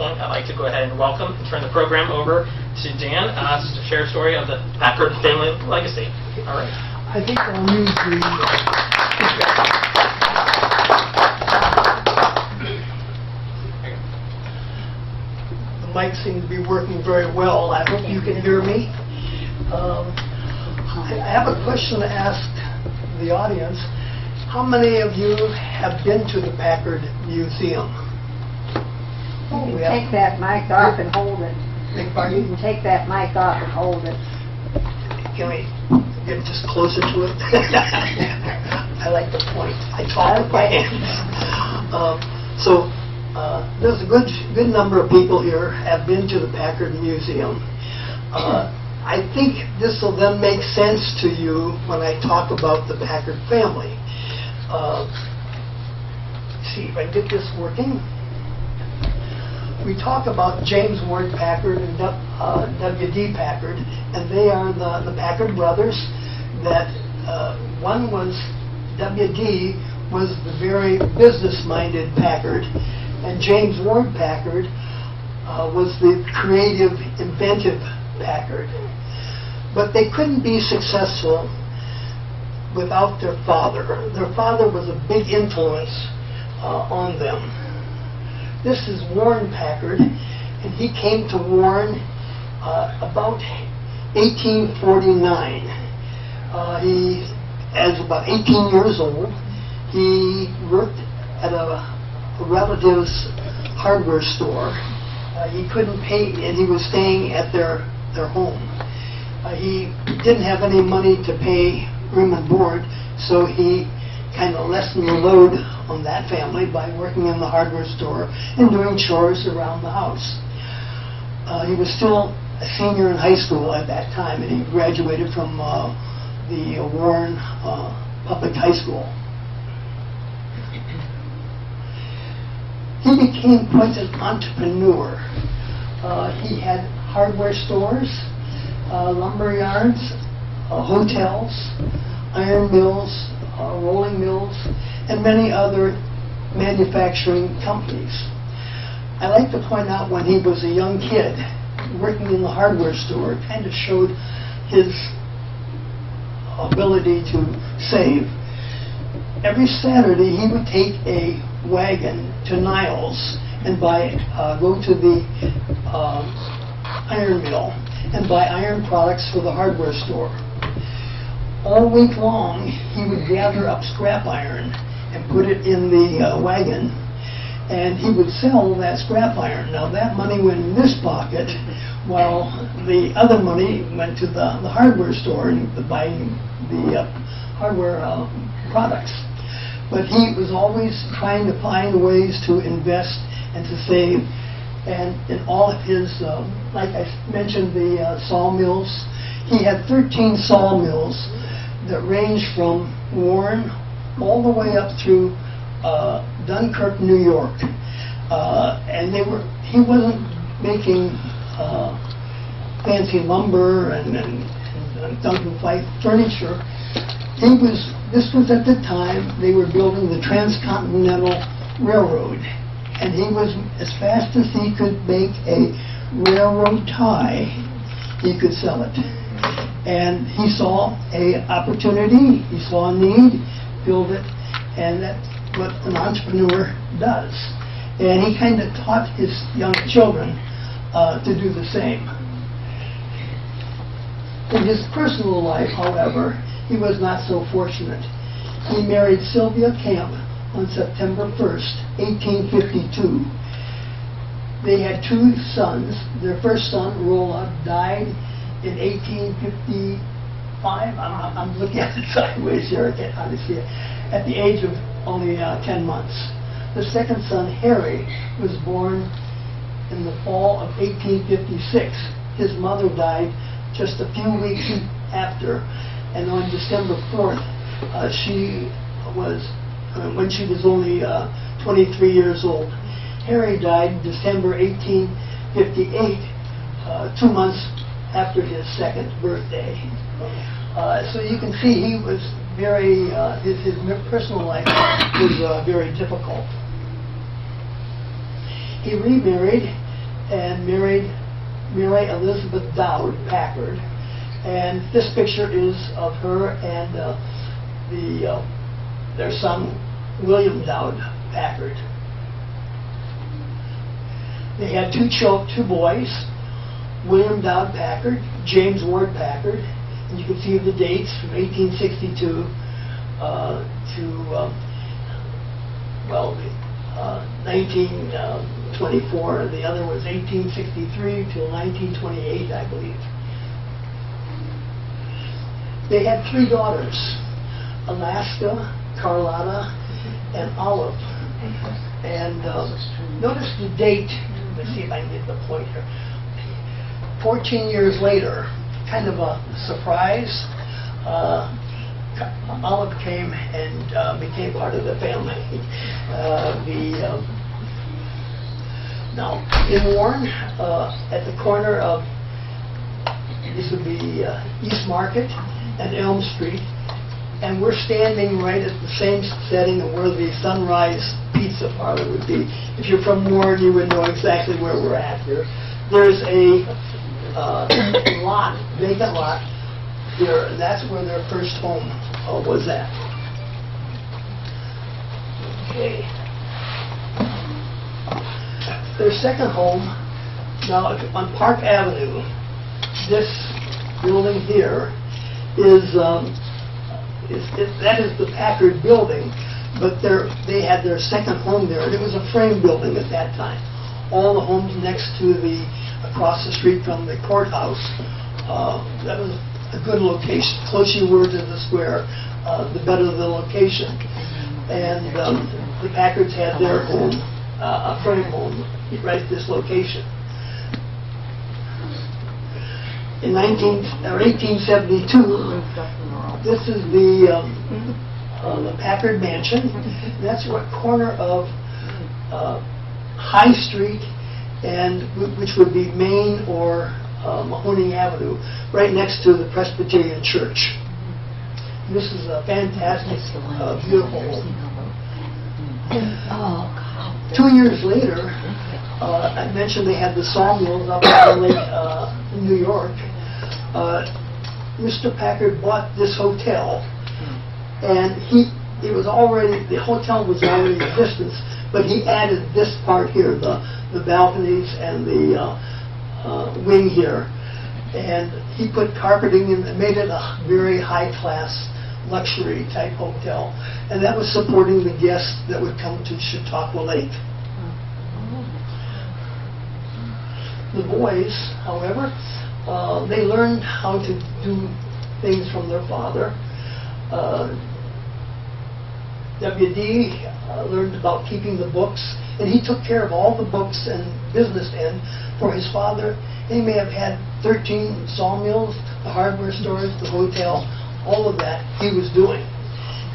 I'd like to go ahead and welcome and turn the program over to Dan to share a story of the Packard family legacy. All right. I think I'll use the mic seems to be working very well. I hope you can hear me. I have a question to ask the audience. How many of you have been to the Packard Museum? You can take that mic off and hold it. Beg You pardon? can take that mic off and hold it. Can we get just closer to it? I like the point. I talk with my hands. There's a good number of people here have been to the Packard Museum. I think this will then make sense to you when I talk about the Packard family. See if I get this working. We talk about James Ward Packard and W.D. Packard, and they are the Packard brothers. That one was W.D. was the very business-minded Packard, and James Ward Packard was the creative, inventive Packard. But they couldn't be successful without their father. Their father was a big influence on them. This is Warren Packard, and he came to Warren about 1849. He, as about 18 years old, he worked at a relative's hardware store. He couldn't pay, and he was staying at their home. He didn't have any money to pay room and board, so he kind of lessened the load on that family by working in the hardware store and doing chores around the house. He was still a senior in high school at that time, and he graduated from the Warren Public High School. He became quite an entrepreneur. He had hardware stores, lumber yards, hotels, iron mills, rolling mills, and many other manufacturing companies. I like to point out when he was a young kid working in the hardware store, it kind of showed his ability to save. Every Saturday he would take a wagon to Niles and go to the iron mill and buy iron products for the hardware store. All week long, he would gather up scrap iron and put it in the wagon, and he would sell that scrap iron. Now, that money went in this pocket, while the other money went to the hardware store and buying the hardware products. But he was always trying to find ways to invest and to save. And in all of his, like I mentioned, the sawmills, he had 13 sawmills that ranged from Warren all the way up through Dunkirk, New York. And he wasn't making fancy lumber and Duncan White furniture. This was at the time they were building the Transcontinental Railroad. And he was, as fast as he could make a railroad tie, he could sell it. And he saw an opportunity, he saw a need, filled it, and that's what an entrepreneur does. And he kind of taught his young children to do the same. In his personal life, however, he was not so fortunate. He married Sylvia Camp on September 1st, 1852. They had two sons. Their first son, Rolla, died in 1855. I'm looking at it sideways here. I can't hardly see it. At the age of only 10 months. The second son, Harry, was born in the fall of 1856. His mother died just a few weeks after, and on December 4th, when she was only 23 years old. Harry died December 1858, 2 months after his second birthday. So you can see he was very, his personal life was very difficult. He remarried and married Mary Elizabeth Dowd Packard. And this picture is of her and their son, William Dowd Packard. They had two boys, William Dowd Packard, James Ward Packard, and you can see the dates from 1862 to 1924. The other was 1863 till 1928, I believe. They had three daughters, Alaska, Carlotta, and Olive. And notice the date. Let's see if I can get the point here. 14 years later, kind of a surprise, Olive came and became part of the family. Now, in Warren, at the corner of, this would be East Market and Elm Street, and we're standing right at the same setting of where the Sunrise Pizza Parlor would be. If you're from Warren, you would know exactly where we're at here. There's a vacant lot here, and that's where their first home was at. Okay. Their second home, now on Park Avenue, this building here that is the Packard building, but they had their second home there, and it was a frame building at that time. All the homes next to across the street from the courthouse, that was a good location. The closer you were to the square, the better the location. And the Packards had their home, a frame home, right at this location. In 1872, this is the Packard Mansion. That's what corner of High Street, and which would be Main or Mahoning Avenue, right next to the Presbyterian Church. And this is a fantastic, beautiful home. 2 years later, I mentioned they had the sawmills up in New York. Mr. Packard bought this hotel, and the hotel was already in existence, but he added this part here, the balconies and the wing here, and he put carpeting in and made it a very high-class luxury type hotel, and that was supporting the guests that would come to Chautauqua Lake. The boys, however, they learned how to do things from their father. W.D. Learned about keeping the books, and he took care of all the books and business end for his father. He may have had 13 sawmills, the hardware stores, the hotel, all of that he was doing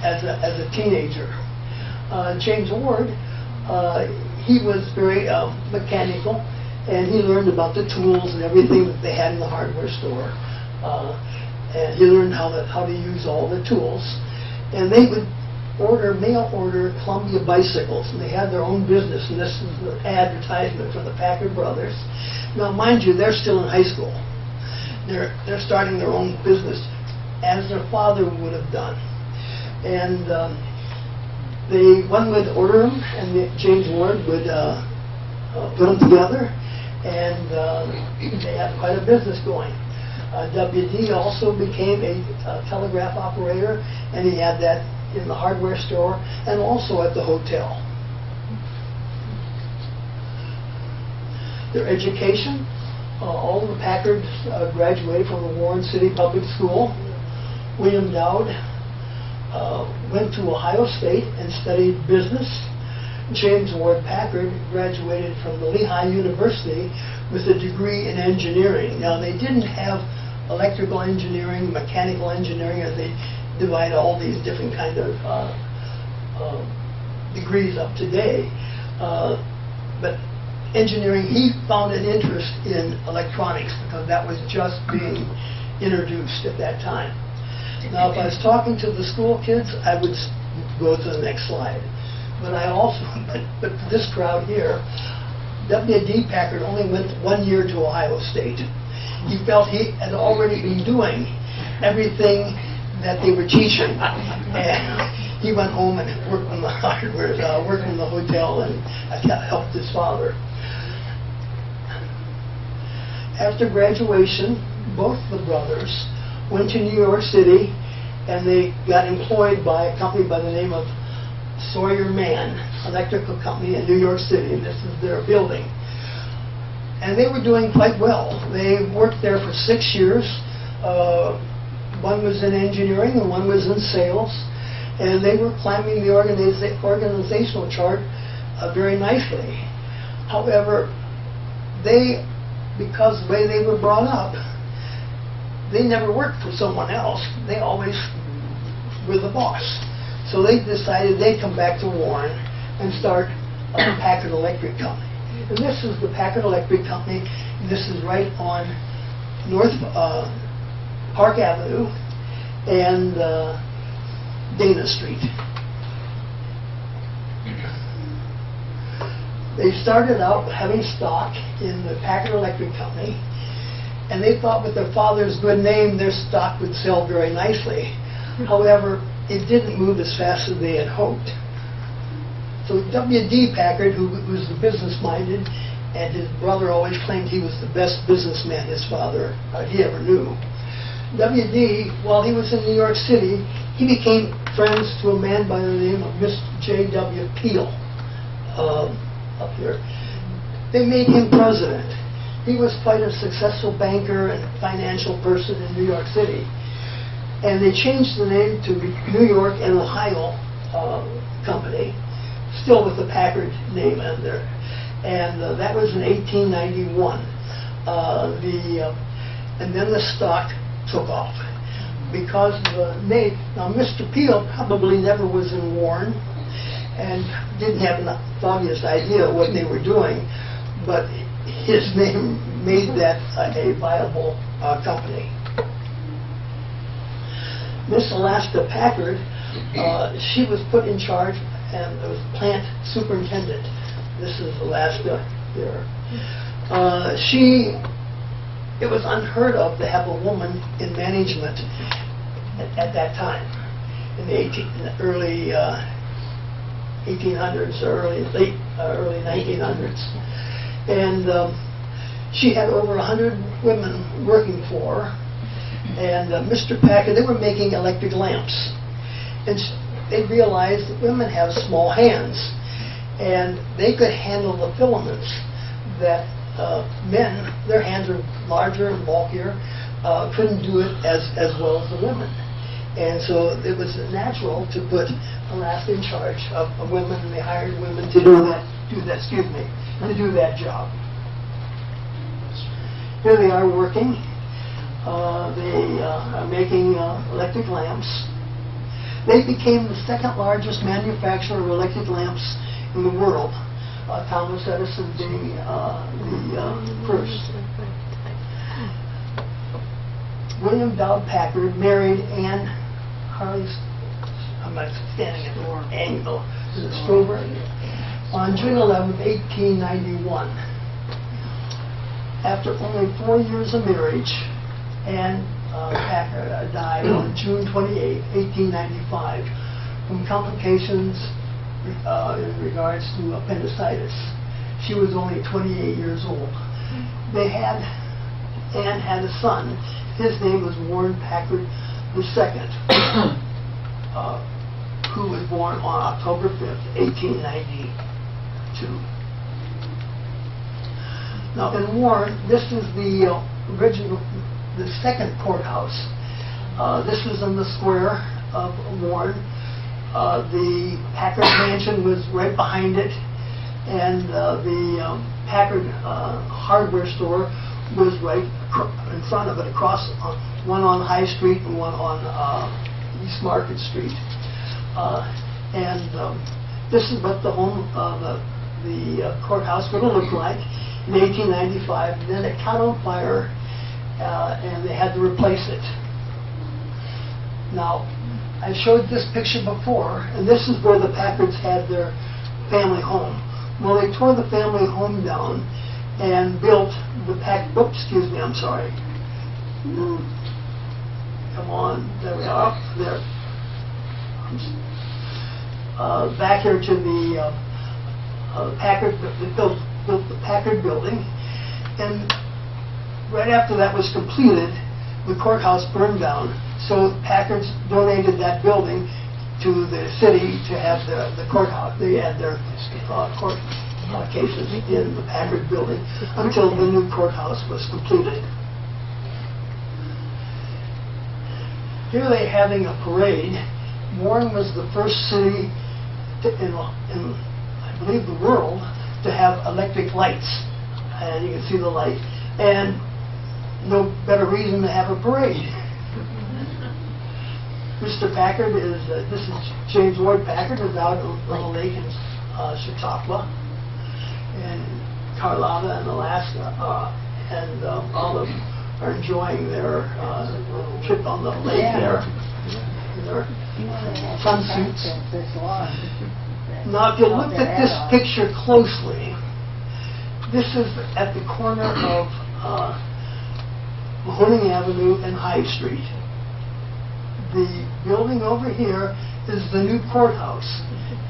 as a teenager. James Ward, he was very mechanical, and he learned about the tools and everything that they had in the hardware store. And he learned how to use all the tools. And they would mail order Columbia bicycles, and they had their own business, and this is the advertisement for the Packard brothers. Now, mind you, they're still in high school. They're starting their own business, as their father would have done. And one would order them, and James Ward would put them together, and they had quite a business going. W.D. also became a telegraph operator, and he had that in the hardware store and also at the hotel. Their education, all of the Packards graduated from the Warren City Public School. William Dowd went to Ohio State and studied business. James Ward Packard graduated from the Lehigh University with a degree in engineering. Now, they didn't have electrical engineering, mechanical engineering, as they divide all these different kind of degrees up today. But engineering, he found an interest in electronics because that was just being introduced at that time. Now, if I was talking to the school kids, I would go to the next slide. But I also, but this crowd here, W.D. Packard only went 1 year to Ohio State. He felt he had already been doing everything that they were teaching. And he went home and worked in the hardware, worked in the hotel, and helped his father. After graduation, both the brothers went to New York City, and they got employed by a company by the name of Sawyer Mann Electrical Company in New York City. This is their building. And they were doing quite well. They worked there for 6 years. One was in engineering and one was in sales. And they were climbing the organizational chart very nicely. However, because the way they were brought up, they never worked for someone else. They always were the boss. So they decided they'd come back to Warren and start Packard Electric Company. And this is the Packard Electric Company. This is right on North Park Avenue and Dana Street. They started out having stock in the Packard Electric Company, and they thought with their father's good name, their stock would sell very nicely. However, it didn't move as fast as they had hoped. So W.D. Packard, who was the business-minded, and his brother always claimed he was the best businessman his father he ever knew. W.D., while he was in New York City, he became friends to a man by the name of Mr. J.W. Peel up here. They made him president. He was quite a successful banker and financial person in New York City. And they changed the name to New York and Ohio Company, still with the Packard name in there. And that was in 1891. And then the stock took off because the name. Now, Mr. Peel probably never was in Warren and didn't have the foggiest idea what they were doing, but his name made that a viable company. Miss Alaska Packard, she was put in charge and was plant superintendent. This is Alaska there. It was unheard of to have a woman in management at that time, in the early 1800s, early 1900s. And she had over 100 women working for her. And Mr. Packard, they were making electric lamps. And they realized that women have small hands, and they could handle the filaments that men, their hands are larger and bulkier, couldn't do it as well as the women. And so it was natural to put Alaska in charge of women, and they hired women to do that job. Here they are working. They are making electric lamps. They became the second largest manufacturer of electric lamps in the world, Thomas Edison being the first. William Dowd Packard married Anne Harley, I'm not standing at the wrong angle, is it Strober? On June 11, 1891. After only 4 years of marriage, Anne Packard died on June 28, 1895, from complications in regards to appendicitis. She was only 28 years old. Anne had a son. His name was Warren Packard II, who was born on October 5th, 1892. Now in Warren, this is the second courthouse. This was in the square of Warren. The Packard Mansion was right behind it, and the Packard hardware store was right in front of it, across one on High Street and one on East Market Street. This is what the courthouse would look like in 1895. Then it caught on fire, and they had to replace it. Now, I showed this picture before, and this is where the Packards had their family home. Well, they tore the family home down and built the excuse me, I'm sorry. Come on, there we are. There. Back here to the Packard, they built the Packard building, and right after that was completed, the courthouse burned down. So Packards donated that building to the city to have the courthouse. They had their court cases in the Packard building until the new courthouse was completed. Here they're having a parade. Warren was the first city in I believe the world to have electric lights, and you can see the light, and no better reason to have a parade. Mr. Packard is, this is James Ward Packard, is out on the lake in Chautauqua, and Carlotta and Alaska, and all of them are enjoying their trip on the lake there. Their fun suits. Now, if you look at this picture closely, this is at the corner of Mahoning Avenue and High Street. The building over here is the new courthouse.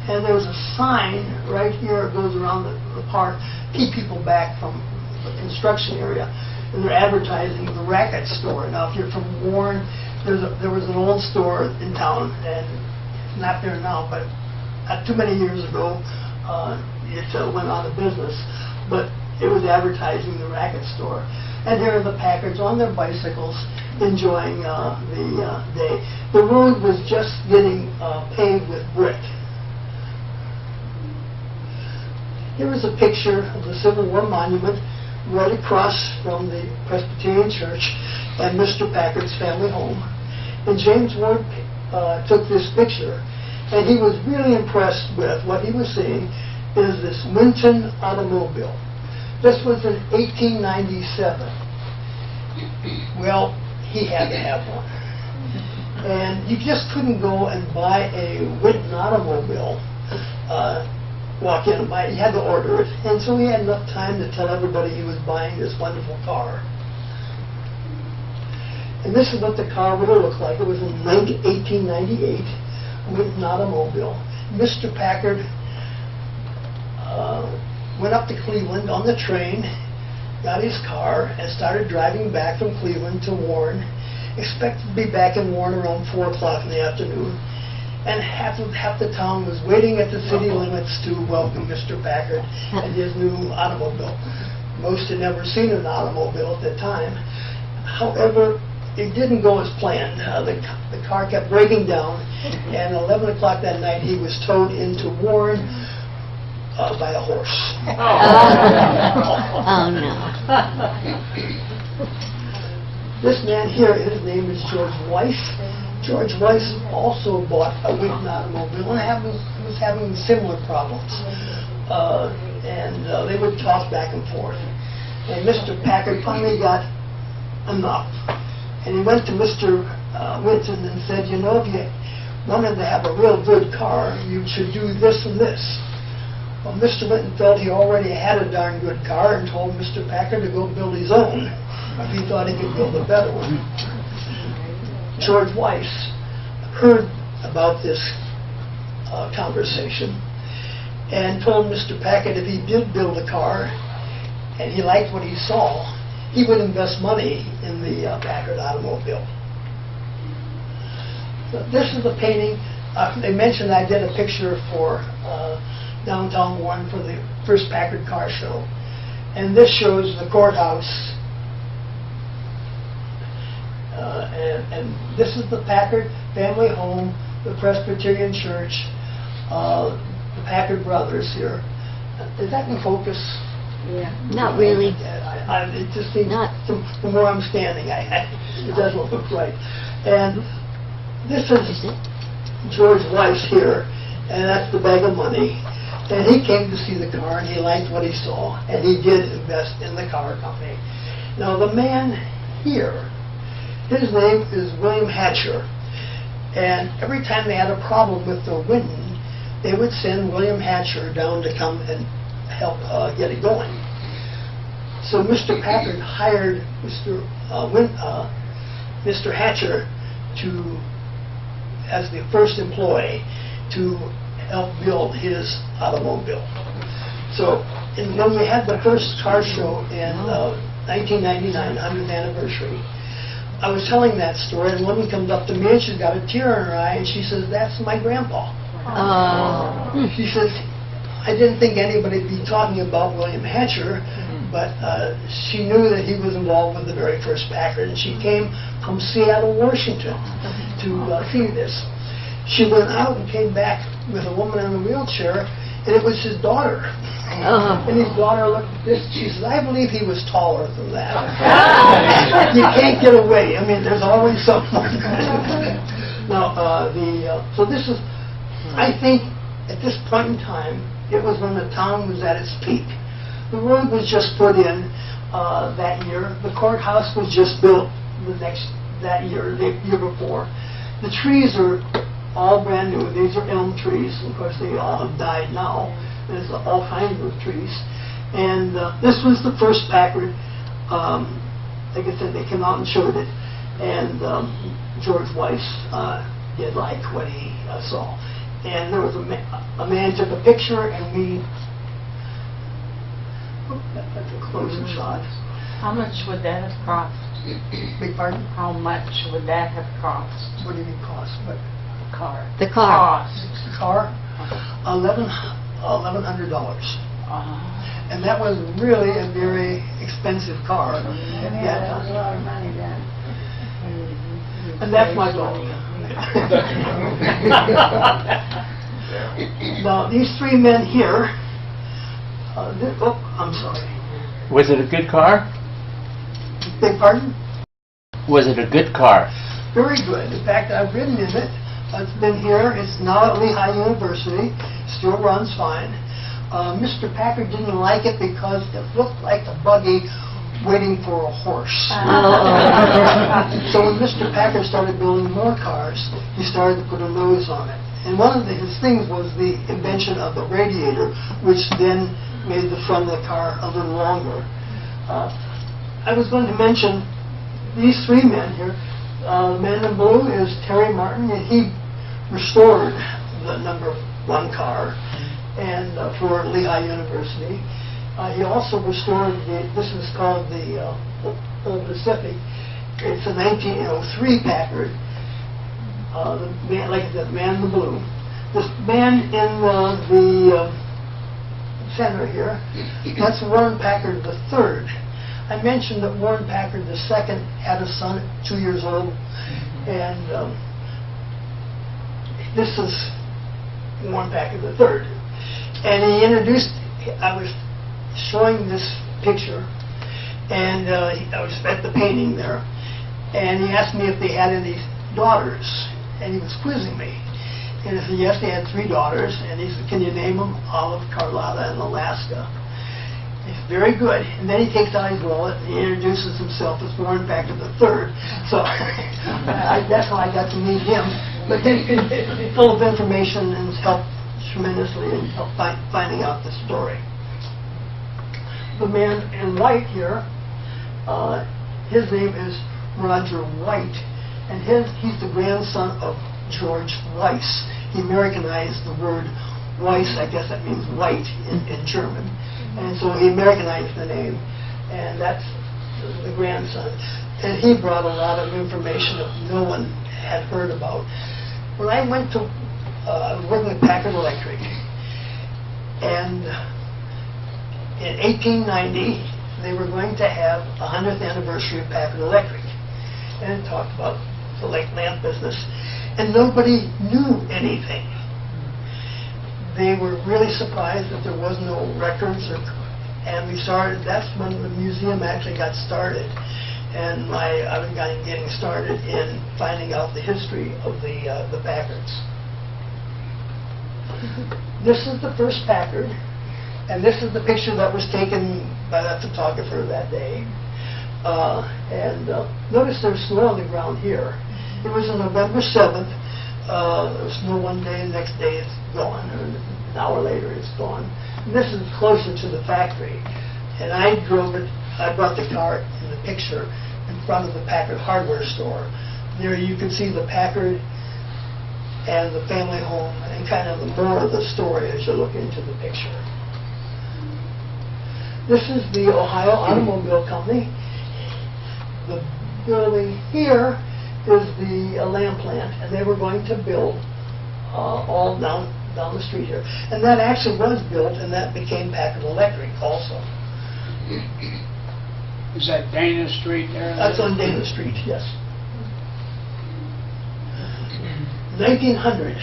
And there's a sign right here that goes around the park, keep people back from the construction area. And they're advertising the racket store. Now, if you're from Warren, there was an old store in town, and it's not there now, but not too many years ago, it went out of business. But it was advertising the racket store. And here are the Packards on their bicycles enjoying the day. The road was just getting paved with brick. Here is a picture of the Civil War monument right across from the Presbyterian Church and Mr. Packard's family home. And James Ward took this picture, and he was really impressed with what he was seeing is this Winton automobile. This was in 1897. Well, he had to have one. And you just couldn't go and buy a Winton automobile, walk in and buy it. You had to order it. And so he had enough time to tell everybody he was buying this wonderful car. And this is what the car would have looked like. It was in 1898, Winton automobile. Mr. Packard went up to Cleveland on the train, got his car, and started driving back from Cleveland to Warren. Expected to be back in Warren around 4 o'clock in the afternoon. And half the town was waiting at the city limits to welcome Mr. Packard and his new automobile. Most had never seen an automobile at the time. However, it didn't go as planned. The car kept breaking down, and at 11 o'clock that night he was towed into Warren by a horse. Oh, no. This man here, his name is George Weiss. George Weiss also bought a Winton automobile and was having similar problems. They would toss back and forth. And Mr. Packard finally got enough. And he went to Mr. Winton and said, you know, if you wanted to have a real good car, you should do this and this. Well, Mr. Winton felt he already had a darn good car and told Mr. Packard to go build his own if he thought he could build a better one. George Weiss heard about this conversation and told Mr. Packard if he did build a car and he liked what he saw, he would invest money in the Packard automobile. So this is the painting. They mentioned I did a picture for downtown Warren for the first Packard car show. And this shows the courthouse. And this is the Packard family home, the Presbyterian Church, the Packard brothers here. Is that in focus? Yeah. Not really. It just seems, Not. the more I'm standing, it doesn't look right. And this is George Weiss here, and that's the bag of money. And he came to see the car, and he liked what he saw, and he did invest in the car company. Now, the man here, his name is William Hatcher, and every time they had a problem with the Winton, they would send William Hatcher down to come and help get it going. So Mr. Packard hired Mr. Hatcher as the first employee to help build his automobile. So when we had the first car show in 1999, 100th anniversary, I was telling that story, and a woman comes up to me and she's got a tear in her eye, and she says, "That's my grandpa." She says, "I didn't think anybody'd be talking about William Hatcher," but she knew that he was involved with the very first Packard, and she came from Seattle, Washington to see this. She went out and came back with a woman in a wheelchair, and it was his daughter. And his daughter looked at this, she says, "I believe he was taller than that." You can't get away. I mean, there's always someone. Now, so this is, I think, at this point in time, it was when the town was at its peak. The road was just put in that year. The courthouse was just built that year, the year before. The trees are all brand new. These are elm trees. Of course, they all have died now. There's all kinds of trees. And this was the first Packard. Like I said, they came out and showed it. And George Weiss did like what he saw. And there was a man took a picture, and we... That's a closing shot. How much would that have cost? Big pardon? How much would that have cost? What do you mean cost? What? Car. The car. Cost. The car? $1,100. And that was really a very expensive car. That was a lot of money then. And that's my goal. Now, these three men here, I'm sorry. Was it a good car? Beg pardon? Was it a good car? Very good. In fact, I've ridden in it. It's been here. It's now at Lehigh University. Still runs fine. Mr. Packard didn't like it because it looked like a buggy waiting for a horse. So when Mr. Packard started building more cars, he started to put a nose on it. And one of his things was the invention of the radiator, which then made the front of the car a little longer. I was going to mention these three men here. The man in blue is Terry Martin, and he restored the number 1 car and for Lehigh University. He also restored this is called the Old Pacific. It's a 1903 Packard. The man, like the man in the blue. This man in the center here, that's Warren Packard III. I mentioned that Warren Packard II had a son at 2 years old, and this is Warren Packard III. And he introduced, I was showing this picture, and I was at the painting there, and he asked me if they had any daughters, and he was quizzing me. And I said, yes, they had 3 daughters, and he said, can you name them? Olive, Carlotta, and Alaska. It's very good. And then he takes out his wallet and he introduces himself as Warren Packard III. So that's how I got to meet him. But he's full of information and has helped tremendously in finding out the story. The man in white here, his name is Roger White, and he's the grandson of George Weiss. He Americanized the word Weiss. I guess that means white in German. And so he Americanized the name, and that's the grandson. And he brought a lot of information that no one had heard about. When I went to, I was working at Packard Electric, and in 1890, they were going to have a 100th anniversary of Packard Electric. And it talked about the lake lamp business. And nobody knew anything. They were really surprised that there was no records, and we started, that's when the museum actually got started. And I was getting started in finding out the history of the Packards. This is the first Packard, and this is the picture that was taken by that photographer that day. Notice there's snow on the ground here. It was on November 7th. There was snow one day, the next day it's gone. An hour later, it's gone. And this is closer to the factory. And I drove it, I brought the car in the picture in front of the Packard hardware store. There you can see the Packard and the family home and kind of the more of the story as you look into the picture. This is the Ohio Automobile Company. The building here is the lamp plant, and they were going to build all down the street here. And that actually was built, and that became Packard Electric also. Is that Dana Street there? That's on Dana Street, yes. 1900,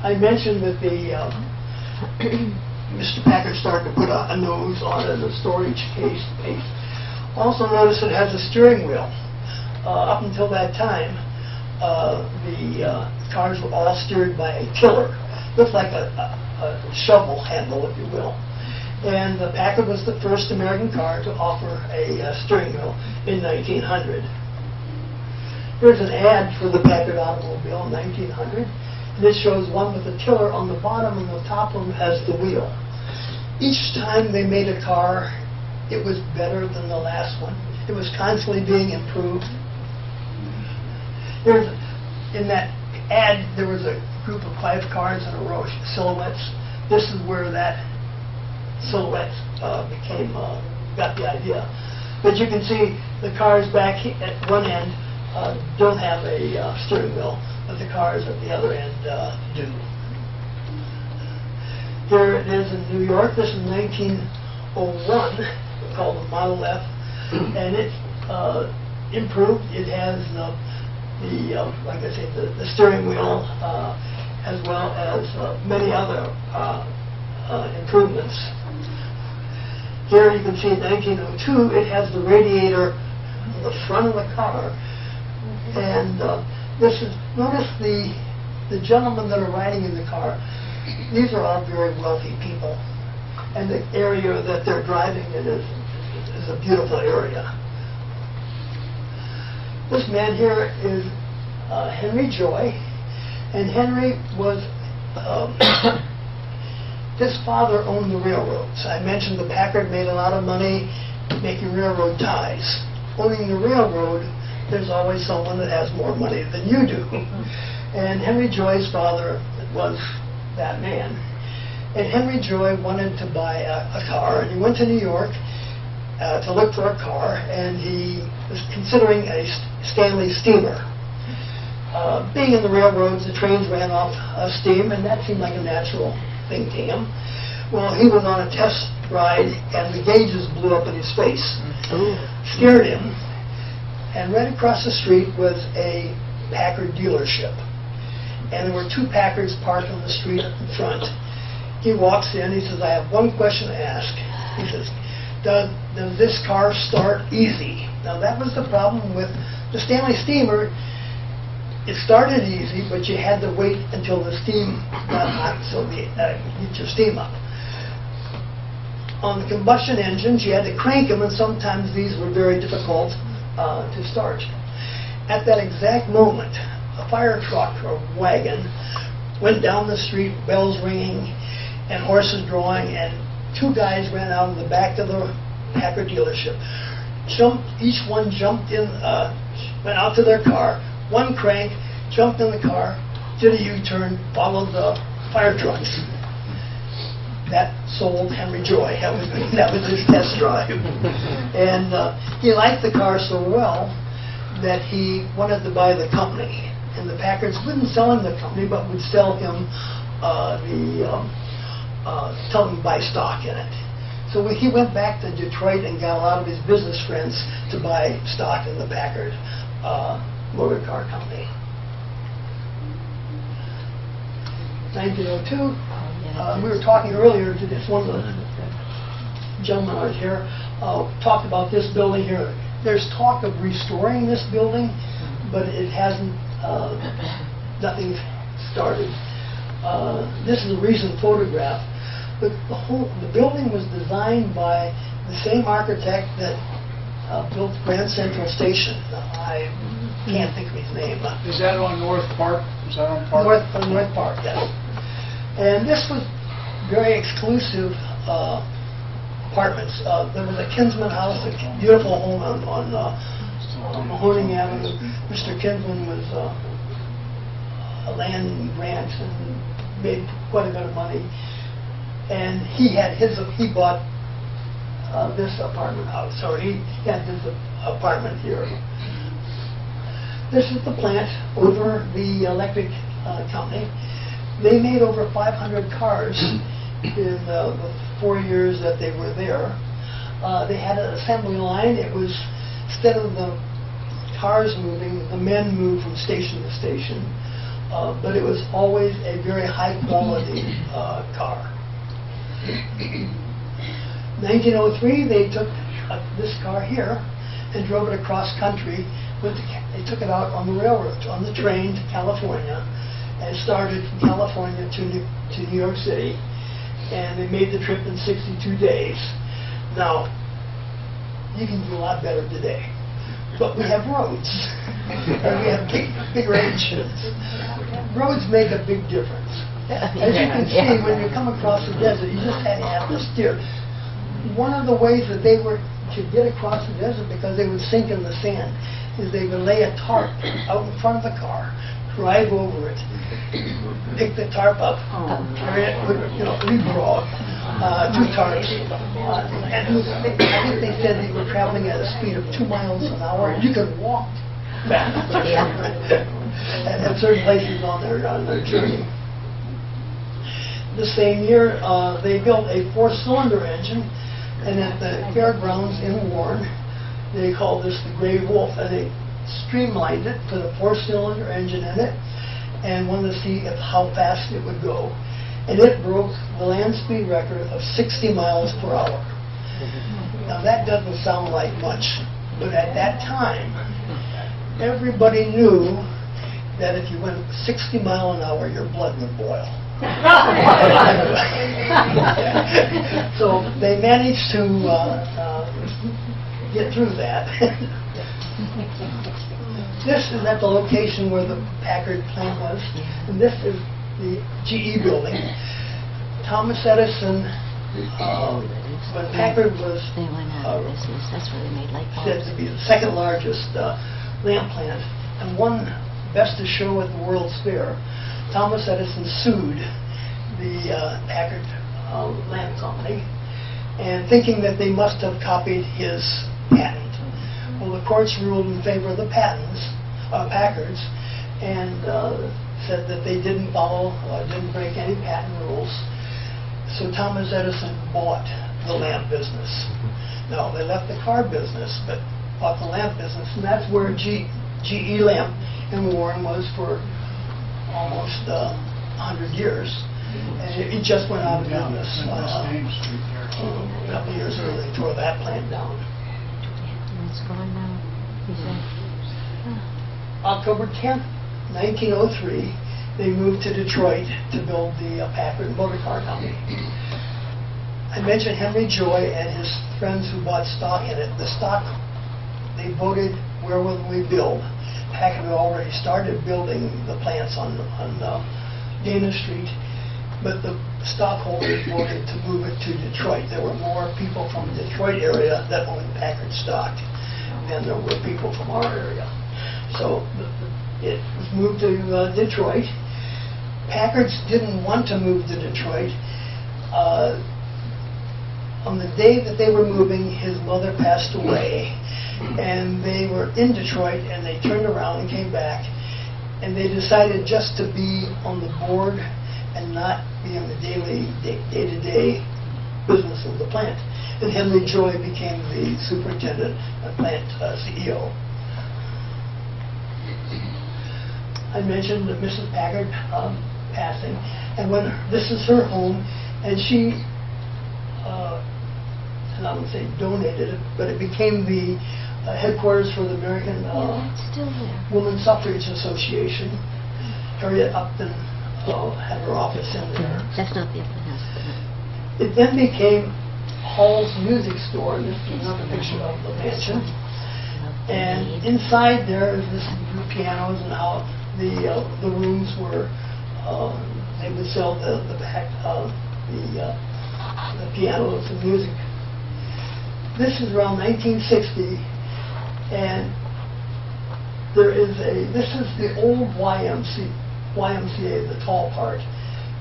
I mentioned that the Mr. Packard started to put a nose on it, a storage case. Also notice it has a steering wheel. Up until that time, the cars were all steered by a tiller. Looks like a shovel handle, if you will. And the Packard was the first American car to offer a steering wheel in 1900. Here's an ad for the Packard automobile in 1900. And this shows one with a tiller on the bottom, and the top one has the wheel. Each time they made a car, it was better than the last one. It was constantly being improved. In that ad, there was a group of 5 cars in a row, silhouettes. This is where that silhouette got the idea. But you can see the cars back at one end don't have a steering wheel, but the cars at the other end do. Here it is in New York. This is 1901, called the Model F, and it's improved. It has like I say, the steering wheel, as well as many other improvements. Here you can see in 1902, it has the radiator on the front of the car. And notice the gentlemen that are riding in the car, these are all very wealthy people. And the area that they're driving in is a beautiful area. This man here is Henry Joy, and Henry was, his father owned the railroads. I mentioned the Packard made a lot of money making railroad ties. Owning the railroad, there's always someone that has more money than you do. And Henry Joy's father was that man. And Henry Joy wanted to buy a car, and he went to New York to look for a car, and he was considering a Stanley steamer. Being in the railroads, the trains ran off steam, and that seemed like a natural thing to him. Well, he was on a test ride, and the gauges blew up in his face. Scared him. And right across the street was a Packard dealership. And there were 2 Packards parked on the street in front. He walks in, he says, "I have one question to ask." He says, does this car start easy? Now that was the problem with the Stanley steamer. It started easy, but you had to wait until the steam got hot so you get your steam up. On the combustion engines, you had to crank them, and sometimes these were very difficult to start. At that exact moment, a fire truck or wagon went down the street, bells ringing and horses drawing, and 2 guys ran out of the back of the Packard dealership. Each one jumped in, went out to their car, one crank, jumped in the car, did a U-turn, followed the fire trucks. That sold Henry Joy. That was his test drive. And he liked the car so well that he wanted to buy the company. And the Packards wouldn't sell him the company, but would sell him tell him to buy stock in it. So he went back to Detroit and got a lot of his business friends to buy stock in the Packard Motor Car Company. 1902. We were talking earlier to this one of the gentlemen out here, talked about this building here. There's talk of restoring this building, but it hasn't, nothing started. This is a recent photograph. The building was designed by the same architect that built Grand Central Station. I can't think of his name. Is that on North Park? Is that on Park? North Park, yes. And this was very exclusive apartments. There was a Kinsman house, a beautiful home on Mahoning Avenue. Mr. Kinsman was a land grant and made quite a bit of money. And he bought this apartment house, or he had this apartment here. This is the plant over the electric company. They made over 500 cars in the 4 years that they were there. They had an assembly line. It was, instead of the cars moving, the men moved from station to station. But it was always a very high quality car. 1903, they took this car here and drove it across country. They took it out on the railroad, on the train to California, and started from California to New York City. And they made the trip in 62 days. Now, you can do a lot better today. But we have roads, and we have big ranges. Roads make a big difference. As you can see, when you come across the desert, you just had to have to steer. One of the ways that they were to get across the desert, because they would sink in the sand, is they would lay a tarp out in front of the car, drive over it, pick the tarp up, carry it, leapfrog, 2 tarps. And I think they said they were traveling at a speed of 2 miles an hour, and you could walk back at certain places on their journey. The same year, they built a 4-cylinder engine, and at the fairgrounds in Warren, they called this the Gray Wolf, and they streamlined it, put a 4-cylinder engine in it, and wanted to see how fast it would go. And it broke the land speed record of 60 miles per hour. Now that doesn't sound like much, but at that time, everybody knew that if you went 60 miles an hour, your blood would boil. So they managed to get through that. This is at the location where the Packard plant was, and this is the GE building. Thomas Edison, when Packard was said to be the second largest lamp plant and won Best of Show at the World's Fair, Thomas Edison sued the Packard lamp company, and thinking that they must have copied his patent. Well, the courts ruled in favor of the Packards, and said that they didn't didn't break any patent rules. So Thomas Edison bought the lamp business. No, they left the car business, but bought the lamp business, and that's where GE Lamp in Warren was for almost 100 years, and it just went out of business. A couple of years ago, they tore that plant down. It's gone now. October 10th, 1903, they moved to Detroit to build the Packard Motor Car Company. I mentioned Henry Joy and his friends who bought stock in it. The stock, they voted, where will we build? Packard had already started building the plants on Dana Street, but the stockholders voted to move it to Detroit. There were more people from the Detroit area that owned Packard stock than there were people from our area. So it was moved to Detroit. Packards didn't want to move to Detroit. On the day that they were moving, his mother passed away, and they were in Detroit, and they turned around and came back, and they decided just to be on the board and not be on the day-to-day business of the plant. And Henry Joy became the superintendent and plant CEO. I mentioned that Mrs. Packard passing, and when this is her home, and she, and I would say donated it, but it became the headquarters for the American Women's Suffrage Association. Harriet Upton had her office in there. That's not the Upton House. It then became Hall's Music Store. This is another picture of the mansion. And inside there is this pianos and how the rooms were. They would sell the the pianos and music. This is around 1960, and this is the old YMCA, the tall part.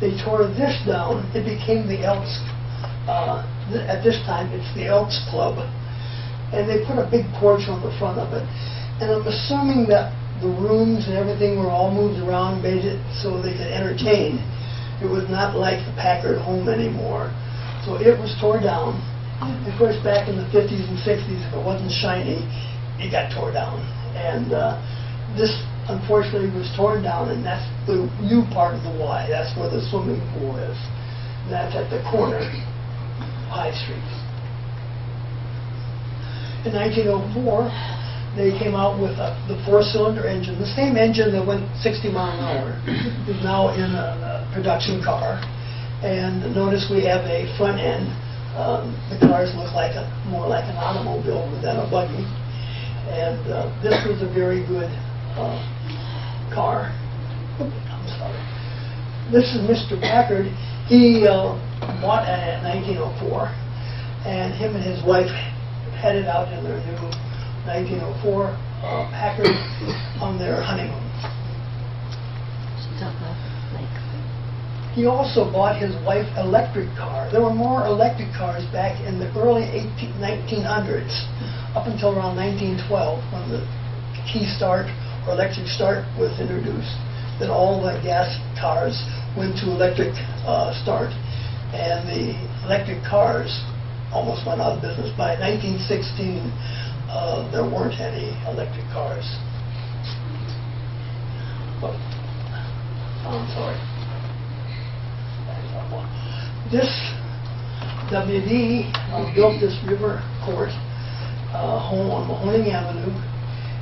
They tore this down. It became the Elks. At this time, it's the Elks Club. And they put a big porch on the front of it. And I'm assuming that the rooms and everything were all moved around, made it so they could entertain. It was not like the Packard home anymore. So it was torn down. Of course, back in the 50s and 60s, if it wasn't shiny, it got tore down. And this, unfortunately, was torn down, and that's the new part of the Y. That's where the swimming pool is. And that's at the corner of High Street. In 1904, they came out with the four-cylinder engine. The same engine that went 60 miles an hour is now in a production car. And notice we have a front end. The cars look like more like an automobile than a buggy. And this was a very good car. I'm sorry. This is Mr. Packard. He bought it in 1904, and him and his wife headed out in their new 1904 Packard on their honeymoon. He also bought his wife electric car. There were more electric cars back in the early 1900s, up until around 1912, when the key start or electric start was introduced. Then all the gas cars went to electric start, and the electric cars almost went out of business. By 1916, there weren't any electric cars. Oh, I'm sorry. This WD built this river court home on Mahoning Avenue,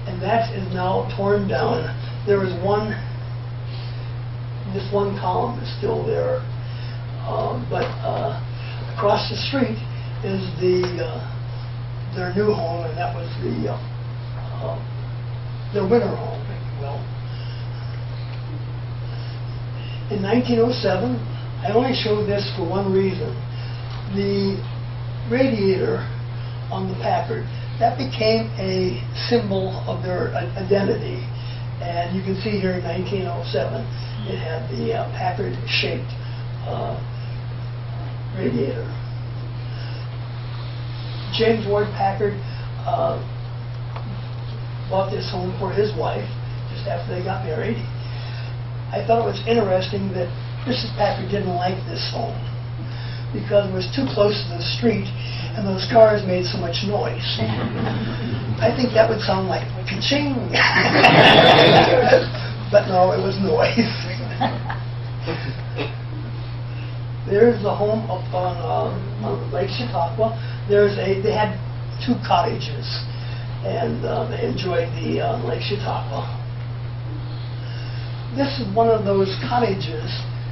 and that is now torn down. There is this one column is still there, but across the street is their new home, and that was their winter home, if you will. In 1907, I only show this for one reason. The radiator on the Packard, that became a symbol of their identity. And you can see here in 1907, it had the Packard-shaped radiator. James Ward Packard bought this home for his wife just after they got married. I thought it was interesting that Mrs. Packard didn't like this home because it was too close to the street and those cars made so much noise. I think that would sound like ka-ching. But no, it was noise. There's the home up on Lake Chautauqua. They had two cottages, and they enjoyed the Lake Chautauqua. This is one of those cottages.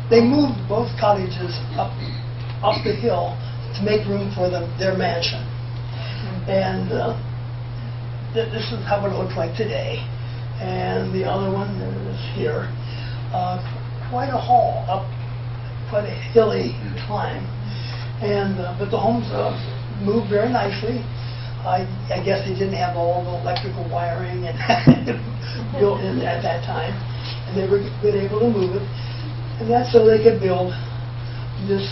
They moved both cottages up the hill to make room for their mansion. And this is how it looks like today. And the other one is here. Quite a haul up, quite a hilly climb. And but the homes moved very nicely. I guess they didn't have all the electrical wiring and built in at that time, and they were able to move it. And that's so they could build this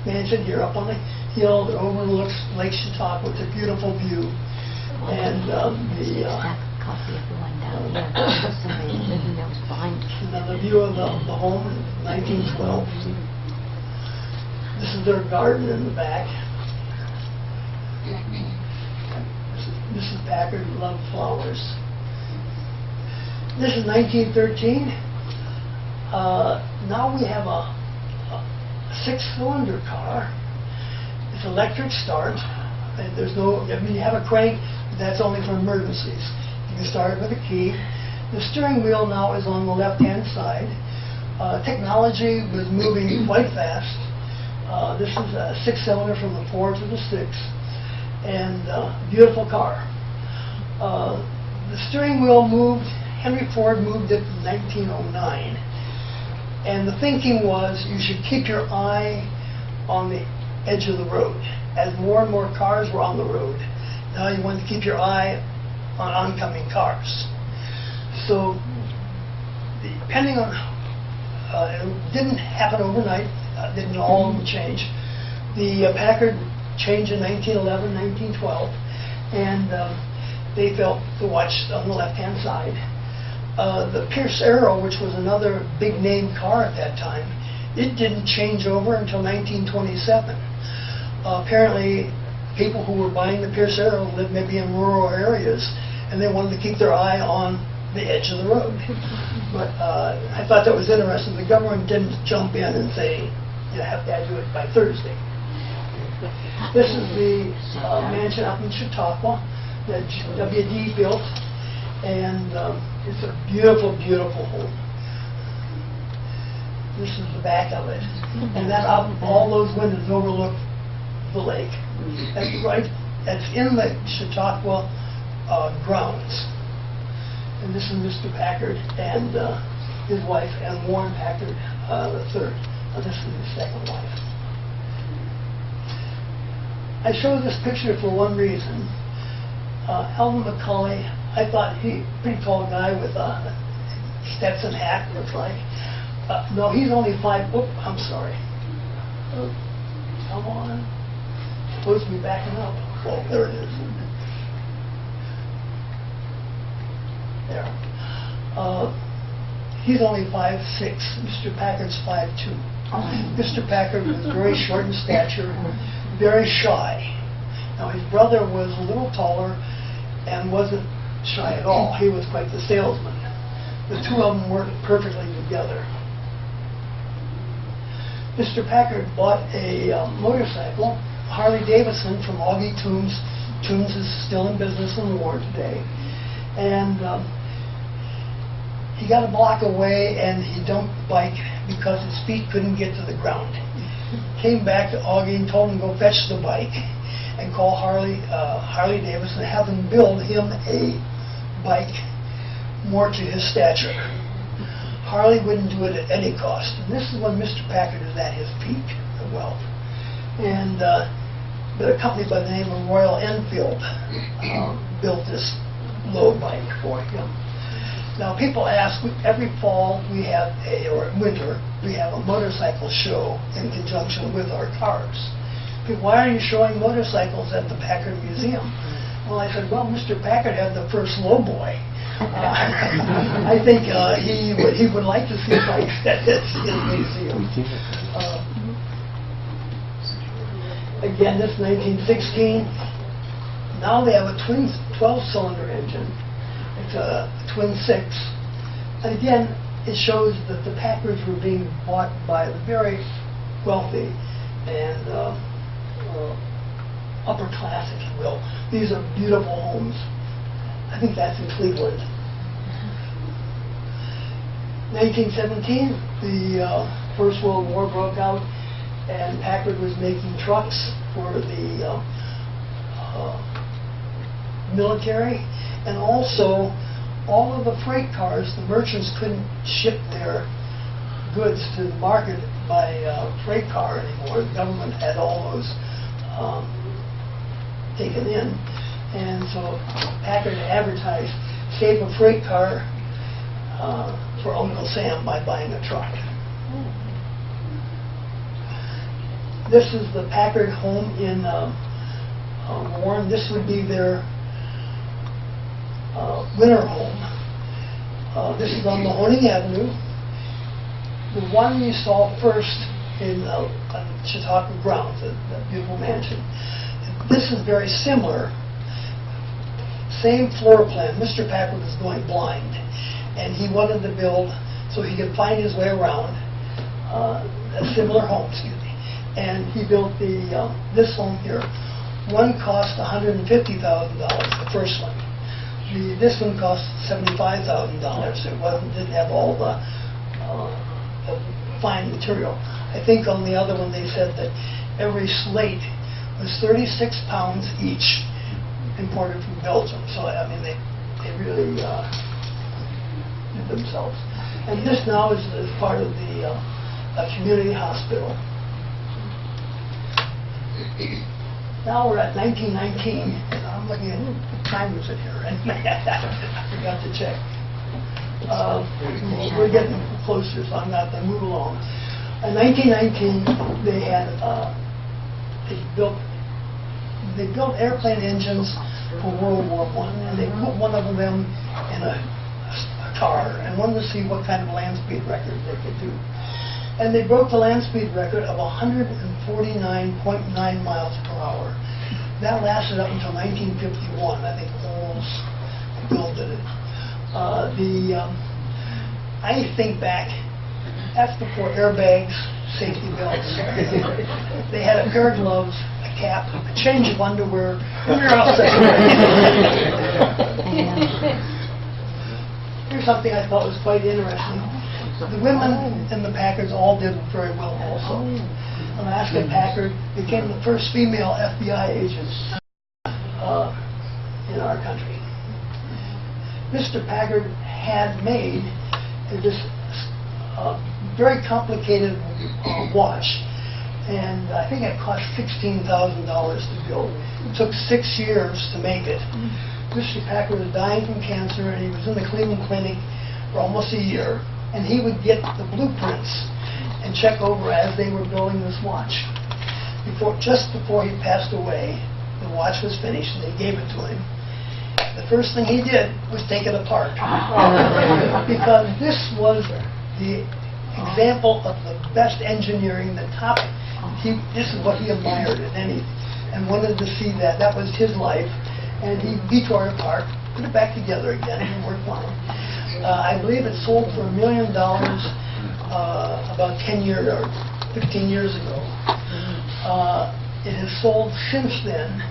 mansion here up on the hill that overlooks Lake Chautauqua. It's a beautiful view. And another view of the home in 1912. This is their garden in the back. Mrs. Packard loved flowers. This is 1913. Now we have a six-cylinder car. It's electric start. And there's no, I mean, you have a crank, but that's only for emergencies. You can start it with a key. The steering wheel now is on the left-hand side. Technology was moving quite fast. This is a six-cylinder from the 4 to the 6. And beautiful car. The steering wheel moved, Henry Ford moved it in 1909. And the thinking was you should keep your eye on the edge of the road. As more and more cars were on the road, now you want to keep your eye on oncoming cars. So, depending on, it didn't happen overnight, didn't all change. The Packard changed in 1911, 1912, and they felt to watch on the left-hand side. The Pierce Arrow, which was another big name car at that time, it didn't change over until 1927. Apparently, people who were buying the Pierce Arrow lived maybe in rural areas, and they wanted to keep their eye on the edge of the road. But I thought that was interesting. The government didn't jump in and say, you have to do it by Thursday. This is the mansion up in Chautauqua that W.D. built, and it's a beautiful, beautiful home. This is the back of it, and that all those windows overlook the lake. That's right. That's in the Chautauqua grounds. And this is Mr. Packard and his wife, and Warren Packard III. This is his second wife. I show this picture for one reason. Alvin McCulley, I thought he pretty tall guy with a Stetson hat, looks like. No, he's only 5. Oh, I'm sorry. Oh, come on. Supposed to be backing up. Oh, there it is. There. He's only 5'6". Mr. Packard's 5'2". Mr. Packard was very short in stature, very shy. Now his brother was a little taller and wasn't shy at all. He was quite the salesman. The two of them worked perfectly together. Mr. Packard bought a motorcycle, Harley Davidson from Augie Toombs. Toombs is still in business in Warren today. And he got a block away and he dumped the bike because his feet couldn't get to the ground. Came back to Augie and told him to go fetch the bike and call Harley Davidson and have them build him a bike more to his stature. Harley wouldn't do it at any cost. And this is when Mr. Packard is at his peak of wealth. And a company by the name of Royal Enfield built this low bike for him. Now people ask, every fall we have or winter, we have a motorcycle show in conjunction with our cars. People, why are you showing motorcycles at the Packard Museum? Well, I said, well, Mr. Packard had the first lowboy. I think he would like to see bikes at his museum. Again, this is 1916. Now they have a twin 12-cylinder engine. It's a twin 6. And again, it shows that the Packards were being bought by the very wealthy and upper class, if you will. These are beautiful homes. I think that's in Cleveland. 1917, the First World War broke out, and Packard was making trucks for the military, and also all of the freight cars. The merchants couldn't ship their goods to the market by freight car anymore. The government had all those taken in. And so Packard advertised, save a freight car for Uncle Sam by buying a truck. This is the Packard home in Warren. This would be their winter home. This is on Mahoning Avenue. The one you saw first in Chautauqua grounds, that beautiful mansion. This is very similar. Same floor plan. Mr. Packard was going blind, and he wanted to build so he could find his way around a similar home, and he built this home here. One cost $150,000, the first one. This one cost $75,000. It didn't have all the fine material. I think on the other one they said that every slate was 36 pounds each, imported from Belgium. So I mean, they really did themselves. And this now is part of the community hospital. Now we're at 1919, and I'm looking at, what time is it here? I forgot to check. We're getting closer, so I'm going to have to move along. In 1919, they had, they built airplane engines for World War I, and they put one of them in a car and wanted to see what kind of land speed record they could do. And they broke the land speed record of 149.9 miles per hour. That lasted up until 1951. I think Olds built it. I think back, that's before airbags, safety belts. They had a pair of gloves, a cap, a change of underwear, and we were all set. Here's something I thought was quite interesting. The women in the Packards all did very well also. Alaska Packard became the first female FBI agent in our country. Mr. Packard had made this very complicated watch, and I think it cost $16,000 to build. It took 6 years to make it. Mr. Packard was dying from cancer, and he was in the Cleveland Clinic for almost a year, and he would get the blueprints and check over as they were building this watch. Just before he passed away, the watch was finished, and they gave it to him. The first thing he did was take it apart, because this was the example of the best engineering, the top. This is what he admired in anything, and wanted to see that. That was his life, and he tore it apart, put it back together again, and worked fine. I believe it sold for $1 million about 10 years or 15 years ago. It has sold since then,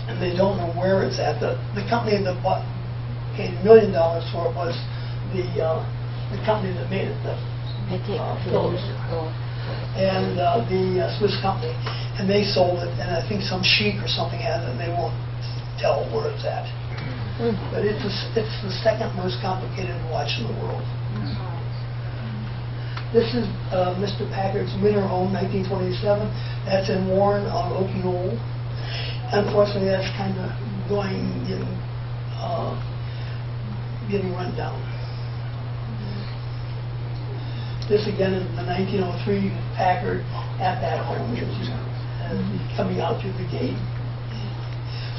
and they don't know where it's at. The company that paid $1 million for it was the company that made it, Philips, and the Swiss company, and they sold it, and I think some sheik or something has it, and they won't tell where it's at. But it's the second most complicated watch in the world. This is Mr. Packard's winter home, 1927. That's in Warren on Oak Knoll. Unfortunately, that's kind of getting run down. This again is the 1903 Packard at that home, which is coming out through the gate.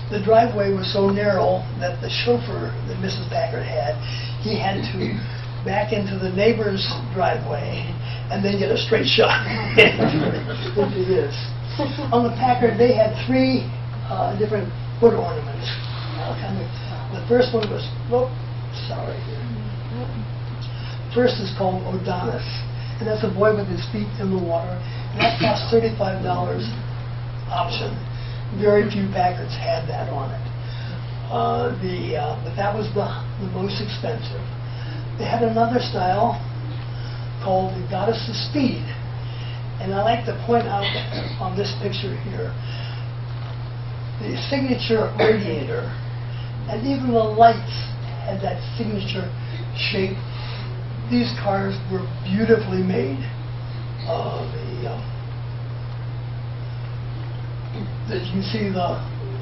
The driveway was so narrow that the chauffeur that Mrs. Packard had, he had to back into the neighbor's driveway and then get a straight shot into this. On the Packard, they had 3 different foot ornaments. The first one was, First is called Odonis, and that's a boy with his feet in the water. And that cost $35 option. Very few Packards had that on it. But that was the most expensive. They had another style called the Goddess of Speed. And I like to point out on this picture here, the signature radiator, and even the lights had that signature shape. These cars were beautifully made. As you can see,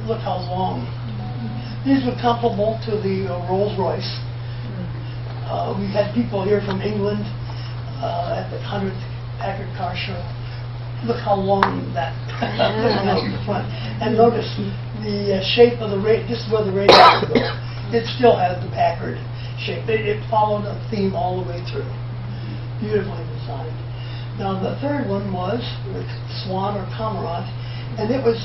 look how long. These were comparable to the Rolls-Royce. We had people here from England at the 100th Packard car show. Look how long that in the front. And notice the shape of the radiator. This is where the radiator goes. It still has the Packard shape. It followed a theme all the way through. Beautifully designed. Now the third one was the Swan or Cormorant, and it was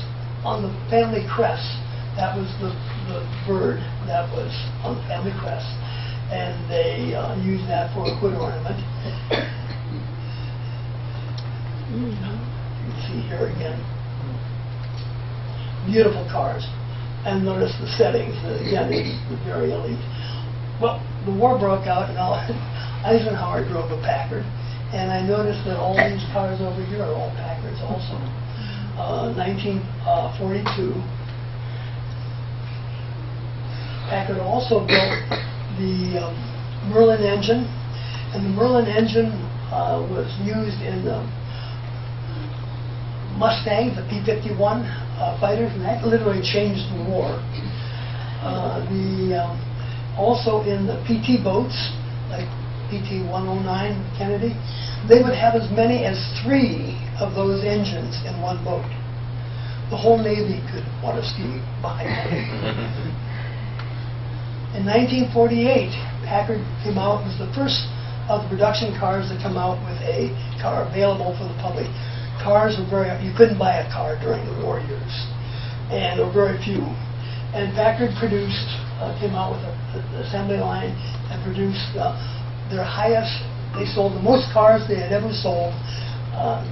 on the family crest. That was the bird that was on the family crest, and they used that for a hood ornament. You can see here again. Beautiful cars. And notice the settings. Again, it's very elite. Well, the war broke out, and Eisenhower drove a Packard, and I noticed that all these cars over here are all Packards also. 1942. Packard also built the Merlin engine, and the Merlin engine was used in the Mustangs, the P-51 fighters, and that literally changed the war. Also in the PT boats, like PT-109 Kennedy, they would have as many as 3 of those engines in one boat. The whole Navy could water ski behind them. In 1948, Packard came out, was the first of the production cars to come out with a car available for the public. Cars were you couldn't buy a car during the war years, and there were very few. And Packard came out with an assembly line and produced their highest, they sold the most cars they had ever sold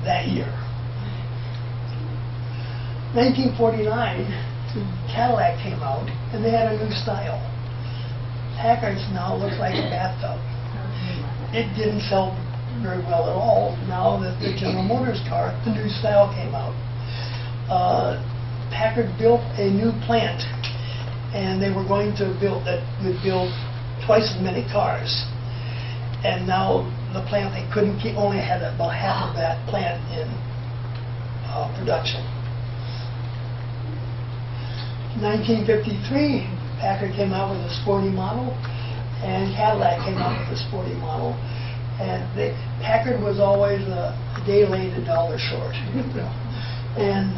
that year. 1949, Cadillac came out, and they had a new style. Packard's now looks like a bathtub. It didn't sell very well at all. Now that the General Motors car, the new style came out. Packard built a new plant, and they were going to build twice as many cars. And now the plant, they couldn't keep, only had about half of that plant in production. 1953, Packard came out with a sporty model, and Cadillac came out with a sporty model. And Packard was always a day late, a dollar short. And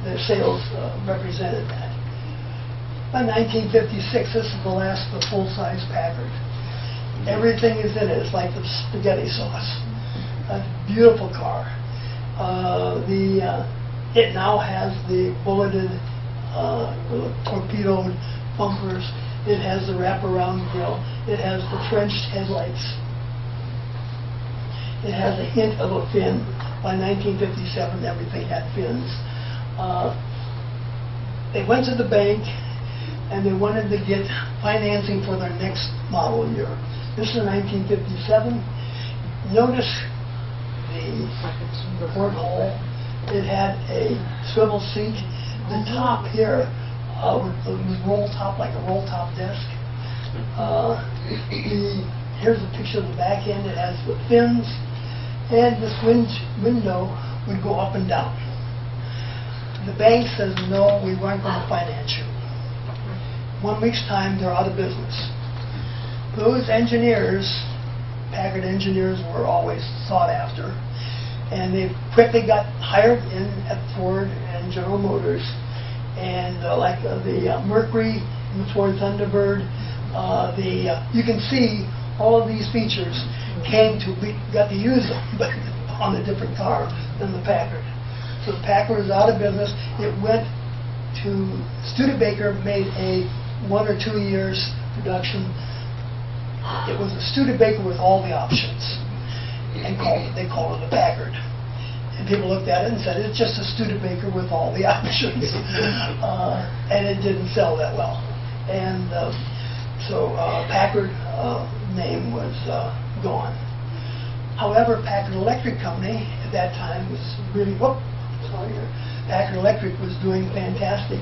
their sales represented that. By 1956, this is the last of the full-size Packard. Everything is in it. It's like the spaghetti sauce. A beautiful car. It now has the bulleted, torpedoed bumpers. It has the wraparound grille. It has the Frenched headlights. It has a hint of a fin. By 1957, everything had fins. They went to the bank, and they wanted to get financing for their next model year. This is 1957. Notice the porthole. It had a swivel seat. The top here was roll top, like a roll top desk. Here's a picture of the back end. It has the fins, and this window would go up and down. The bank says, no, we weren't going to finance you. 1 week's time, they're out of business. Those engineers, Packard engineers, were always sought after. And they quickly got hired in at Ford and General Motors. And like the Mercury, the Ford Thunderbird, you can see all of these features got to use them, but on a different car than the Packard. So the Packard was out of business. It went to Studebaker, made a 1 or 2 years production. It was a Studebaker with all the options, and they called it a Packard. And people looked at it and said, it's just a Studebaker with all the options. And it didn't sell that well. And so Packard name was gone. However, Packard Electric Company at that time was really, Packard Electric was doing fantastic.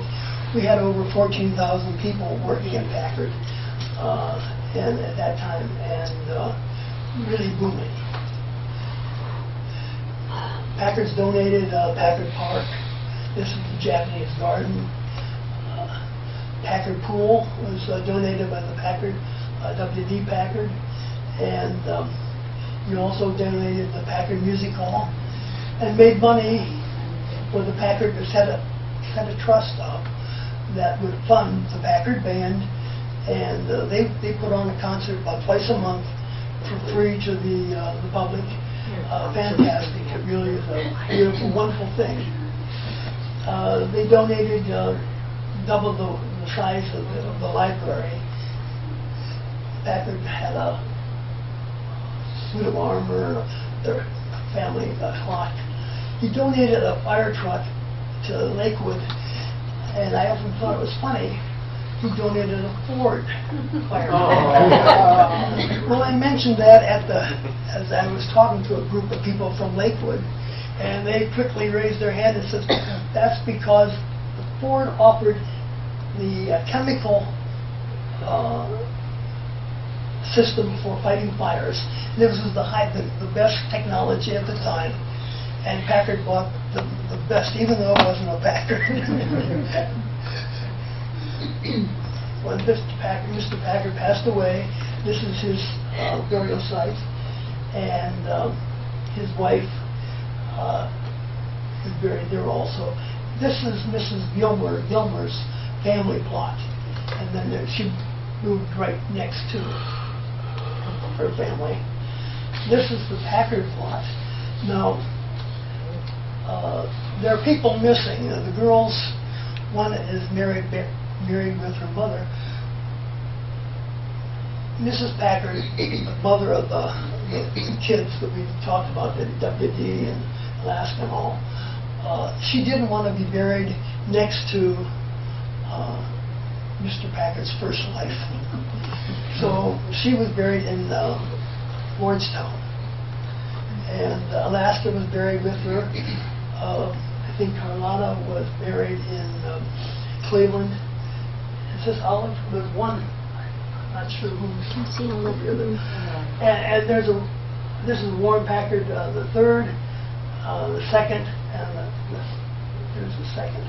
We had over 14,000 people working at Packard and at that time, and really booming. Packard's donated Packard Park. This is the Japanese garden. Packard Pool was donated by the Packard, W.D. Packard, and we also donated the Packard Music Hall, and made money for the Packard. Set a trust up that would fund the Packard Band, and they put on a concert about twice a month for free to the public. Fantastic. It really is a beautiful, wonderful thing. They donated double the size of the library. Packard had a suit of armor, their family clock. He donated a fire truck to Lakewood, and I often thought it was funny. He donated a Ford fire truck. Well, I mentioned that as I was talking to a group of people from Lakewood, and they quickly raised their hand and said, that's because Ford offered the chemical system for fighting fires. This was the best technology at the time. and Packard bought the best, even though it wasn't a Packard. When Mr. Packard passed away, this is his burial site, and his wife is buried there also. This is Mrs. Gilmer's family plot, and then she moved right next to her family. This is the Packard plot. Now, there are people missing. The girls, one is married with her mother. Mrs. Packard, the mother of the kids that we talked about, the WD and Alaska and all, she didn't want to be buried next to Mr. Packard's first wife. So she was buried in Lordstown. And Alaska was buried with her. I think Carlotta was buried in Cleveland. Is this Olive? There's one. I'm not sure who's. And this is Warren Packard, the third, the second, and there's the second.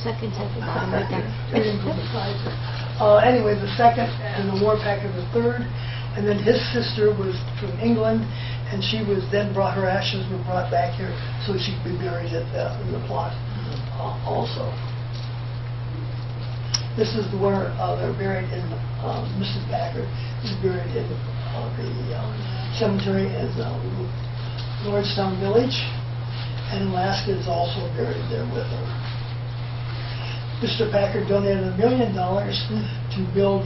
Second at the bottom right there. Anyway, the second and the Warren Packard the third, and then his sister was from England, and she was then brought, her ashes were brought back here so she could be buried in the plot also. This is where they're buried in, Mrs. Packard is buried in the cemetery in Lordstown Village, and Alaska is also buried there with her. Mr. Packard donated $1 million to build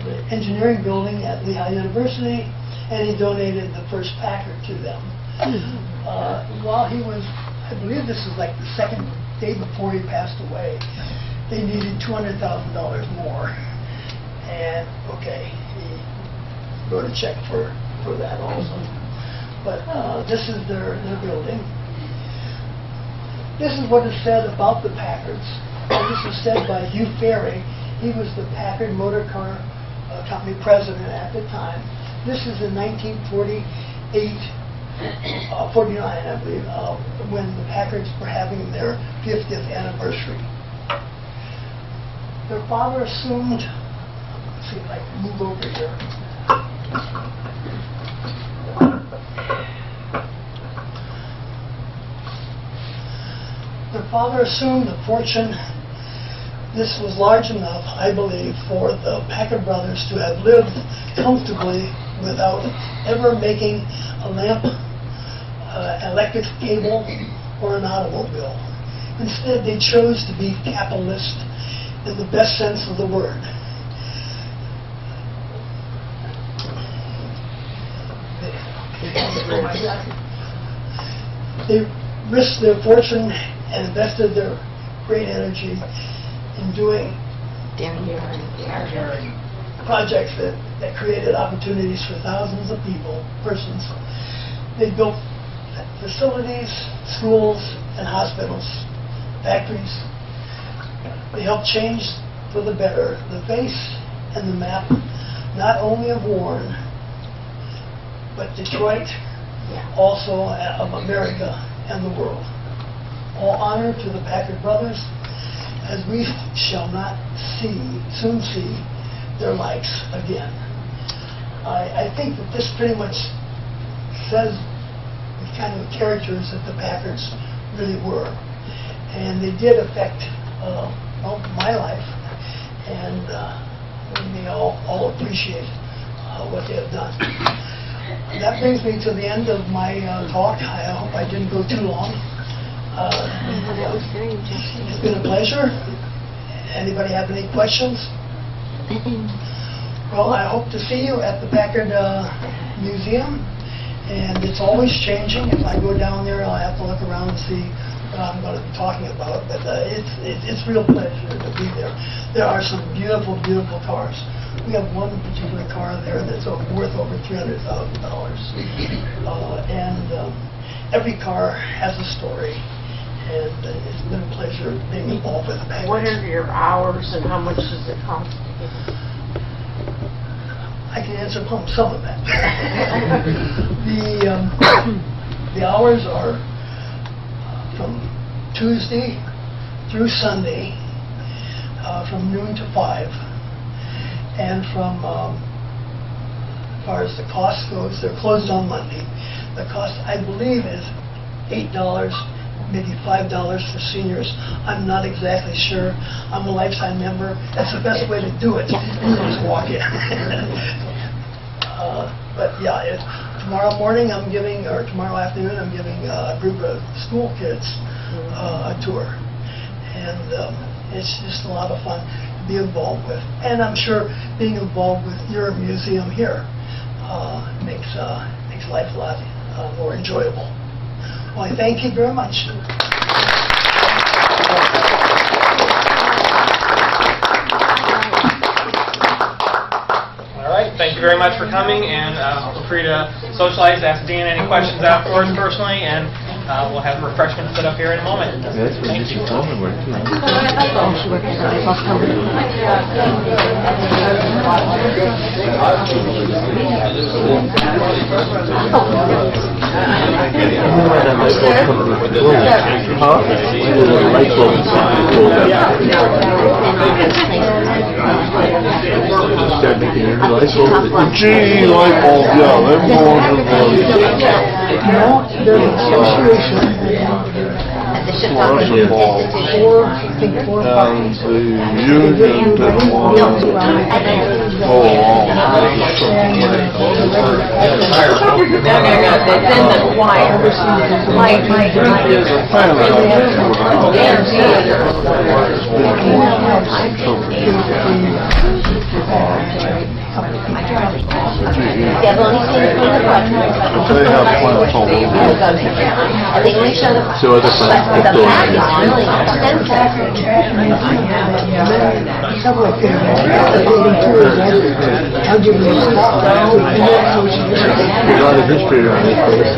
the engineering building at Lehigh University, and he donated the first Packard to them. While he was, I believe this is like the second day before he passed away, they needed $200,000 more. And, okay, he wrote a check for that also. But this is their building. This is what is said about the Packards. This was said by Hugh Ferry. He was the Packard Motor Car Company president at the time. This is in 1948, 49, I believe, when the Packards were having their 50th anniversary. Their father assumed, let's see if I can move over here. Their father assumed a fortune. This was large enough, I believe, for the Packard brothers to have lived comfortably without ever making a lamp, electric cable, or an automobile. Instead, they chose to be capitalist in the best sense of the word. They risked their fortune and invested their great energy in doing projects that created opportunities for thousands of persons. They built facilities, schools, and hospitals, factories. They helped change for the better the face and the map, not only of Warren, but Detroit, also of America and the world. All honor to the Packard brothers, as we shall not soon see their likes again. I think that this pretty much says the kind of characters that the Packards really were. And they did affect my life, and we all appreciate what they have done. That brings me to the end of my talk. I hope I didn't go too long. That was very interesting. It's been a pleasure. Anybody have any questions? Well, I hope to see you at the Packard Museum, and it's always changing. If I go down there, I'll have to look around and see what I'm going to be talking about, but it's real pleasure to be there. There are some beautiful, beautiful cars. We have one particular car there that's worth over $300,000. And every car has a story, and it's been a pleasure being involved with the Packards. What are your hours and how much does it cost to get I can answer some of that. The hours are from Tuesday through Sunday, from noon to 5. And from, as far as the cost goes, they're closed on Monday. The cost, I believe, is $8, maybe $5 for seniors. I'm not exactly sure. I'm a lifetime member. That's the best way to do it. You just walk in. But yeah, tomorrow morning I'm giving, or tomorrow afternoon I'm giving a group of school kids a tour. And it's just a lot of fun to be involved with. And I'm sure being involved with your museum here makes life a lot more enjoyable. Well, I thank you very much. All right, thank you very much for coming, and feel free to socialize, ask Dan any questions afterwards personally, and we'll have refreshments set up here in a moment. That's what Thank you. Mrs. Coleman worked too. Oh, she works at the bus company. Huh? The light bulb started making your light bulb. Gee, light bulb, yeah, them ones are really No, there's an association. At the ship Well, that's a ball. Four And parties. the union didn't want to go along They have plants all over. So other plants kept going. Really extensive. Several of them. I'll give you A lot of history around this place.